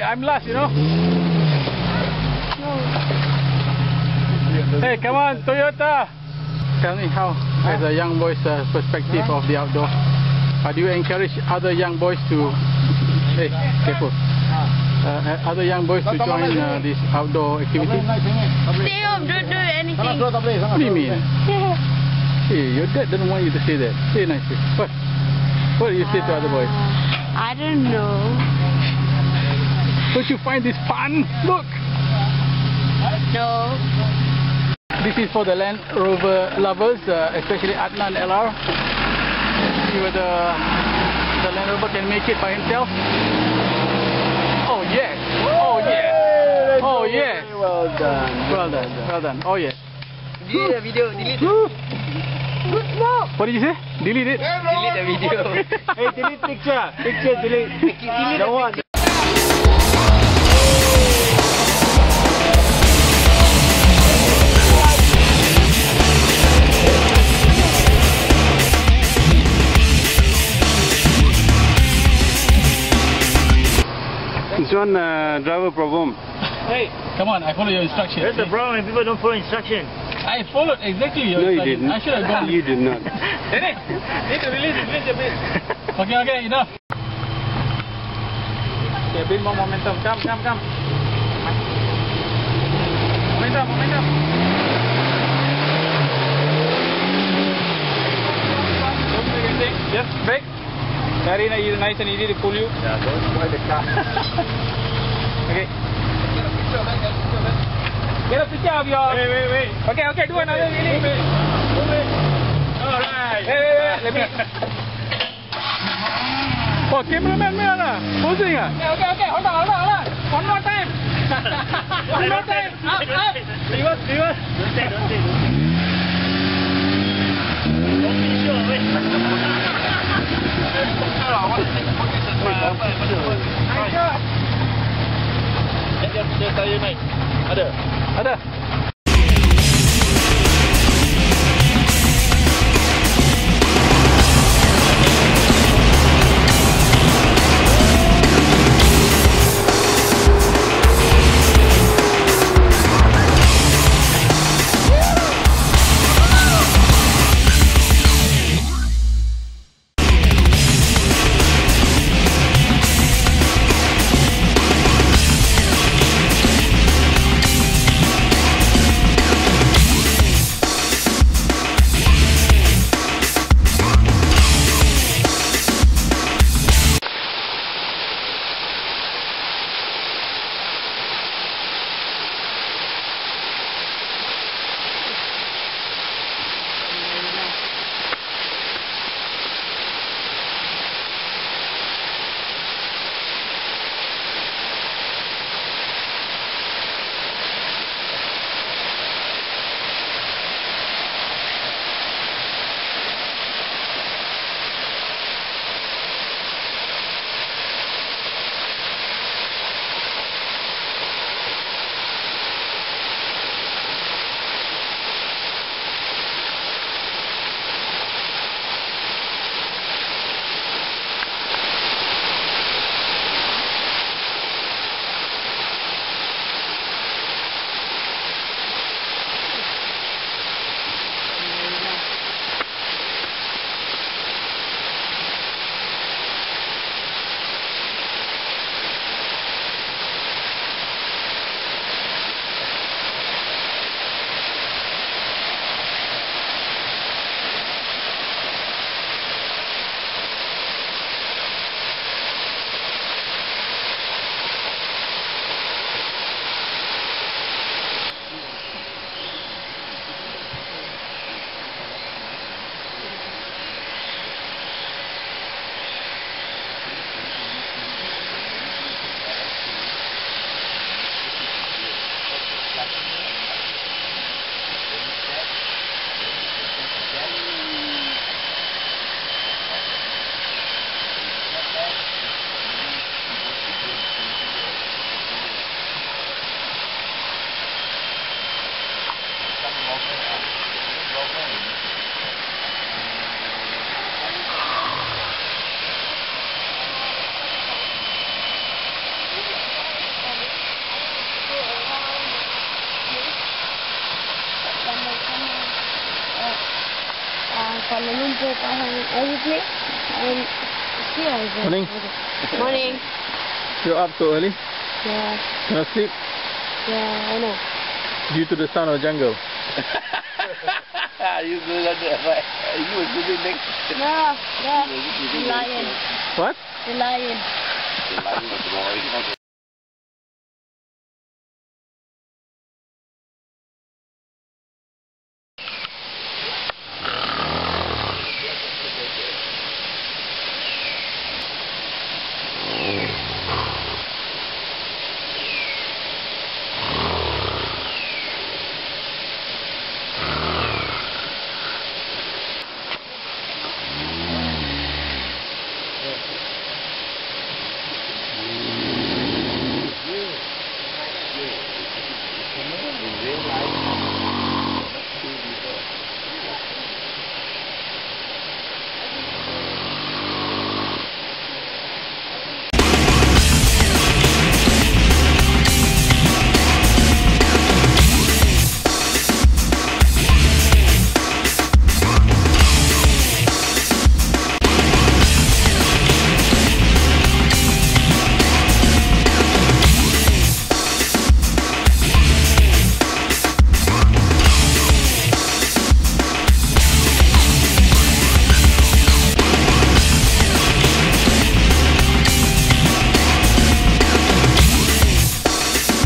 I'm last, you know. Hey, come on, Toyota. Tell me how, as a young boy's perspective of the outdoor, how do you encourage other young boys to, hey, careful, other young boys to join this outdoor activity? Stay home, don't do anything. What do you mean? Hey, your dad doesn't want you to say that. Say nicely. What do you say to other boys? I don't know. Don't you find this fun? Look! No. This is for the Land Rover lovers, especially Adnan LR. Let's see whether the Land Rover can make it by himself. Oh yes! Oh yes! Oh yes! Well done. Well done. Well done. Oh yes. Delete the video. Delete. What did you say? Delete it? Delete the video. Hey, delete picture. Picture delete. Delete the one. This one driver problem. Hey, come on, I follow your instructions. That's the problem when people don't follow instruction. I followed exactly your No, you instructions. didn't. I should have gone. You did not. Dennis, need to release a bit. Okay, enough. Okay, a bit more momentum. Come. Momentum. Don't do anything. Just brake. Very nice and easy to pull you. Yeah, don't spoil the car. Okay. Get a picture of your... Wait. Okay, do another release. Move it. Alright. Wait, let me... Oh, cameraman posing ah? Okay, hold on. One more time. Up. Reverse. Don't say. Don't be sure, wait. Dia tayar naik. Ada. Kuala Lumpur, Pahang, every place. And here I go. Morning. Morning. You're up so early? Yeah, Cannot sleep yeah, I know. due to the sound of jungle. You go like that, right? You will do it next. No, the lion. What? The lion. The lion was wrong.